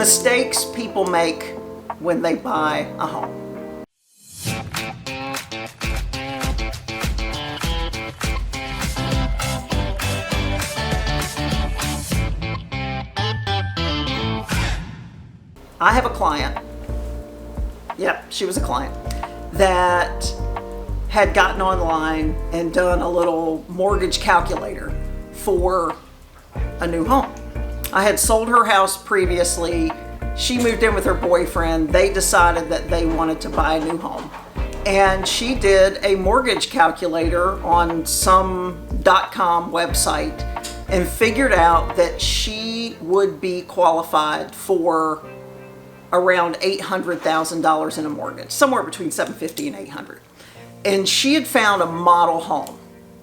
Mistakes people make when they buy a home. I have a client, yep, she was a client, that had gotten online and done a little mortgage calculator for a new home. I had sold her house previously. She moved in with her boyfriend. They decided that they wanted to buy a new home. And she did a mortgage calculator on some .com website and figured out that she would be qualified for around $800,000 in a mortgage, somewhere between $750 and $800. And she had found a model home,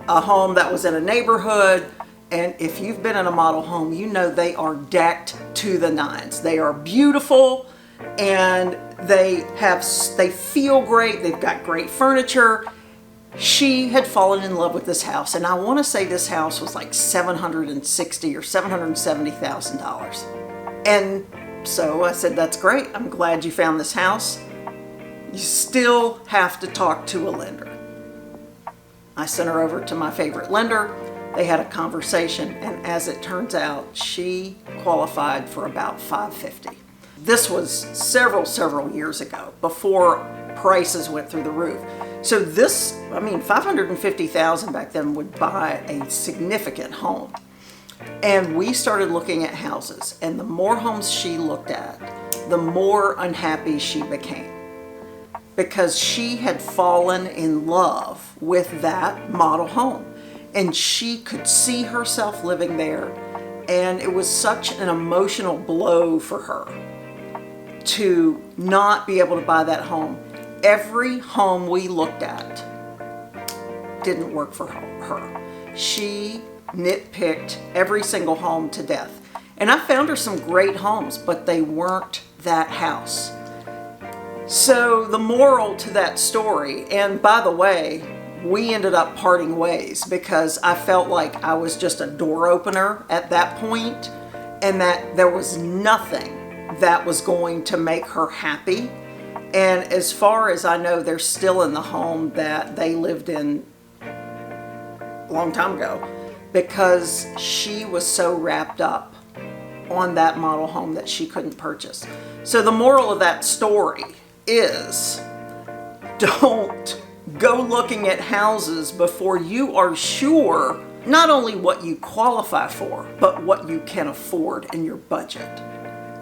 a home that was in a neighborhood. And if you've been in a model home, you know they are decked to the nines. They are beautiful and they feel great. They've got great furniture. She had fallen in love with this house, and I want to say this house was like $760,000 or $770,000. And so I said, that's great. I'm glad you found this house. You still have to talk to a lender. I sent her over to my favorite lender. They had a conversation, and as it turns out, she qualified for about $550,000. This was several years ago, before prices went through the roof. So this, $550,000 back then would buy a significant home. And we started looking at houses, and the more homes she looked at, the more unhappy she became, because she had fallen in love with that model home, and she could see herself living there, and it was such an emotional blow for her to not be able to buy that home. Every home we looked at didn't work for her. She nitpicked every single home to death. And I found her some great homes, but they weren't that house. So the moral to that story, and by the way, we ended up parting ways because I felt like I was just a door opener at that point, and that there was nothing that was going to make her happy. And as far as I know, they're still in the home that they lived in a long time ago, because she was so wrapped up on that model home that she couldn't purchase. So the moral of that story is, don't go looking at houses before you are sure not only what you qualify for, but what you can afford in your budget.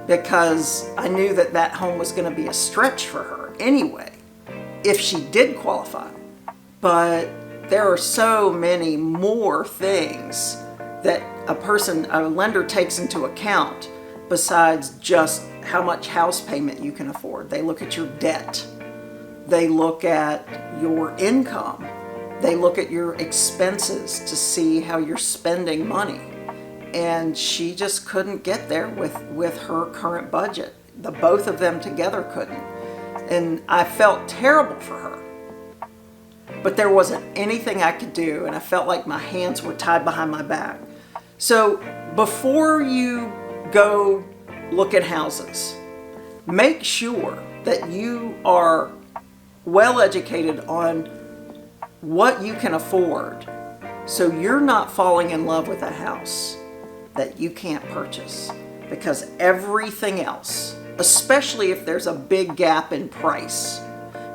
Because I knew that that home was going to be a stretch for her anyway, if she did qualify. But there are so many more things that a lender takes into account besides just how much house payment you can afford. They look at your debt. They look at your income. They look at your expenses to see how you're spending money. And she just couldn't get there with her current budget. The both of them together couldn't. And I felt terrible for her. But there wasn't anything I could do, and I felt like my hands were tied behind my back. So before you go look at houses, make sure that you are well educated on what you can afford, so you're not falling in love with a house that you can't purchase. Because everything else, especially if there's a big gap in price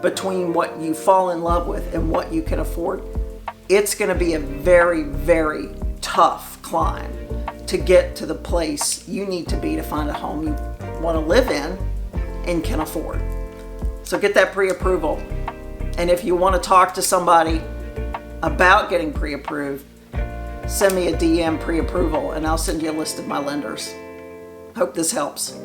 between what you fall in love with and what you can afford, it's going to be a very, very tough climb to get to the place you need to be to find a home you want to live in and can afford. So get that pre-approval. And if you want to talk to somebody about getting pre-approved, send me a DM pre-approval and I'll send you a list of my lenders. Hope this helps.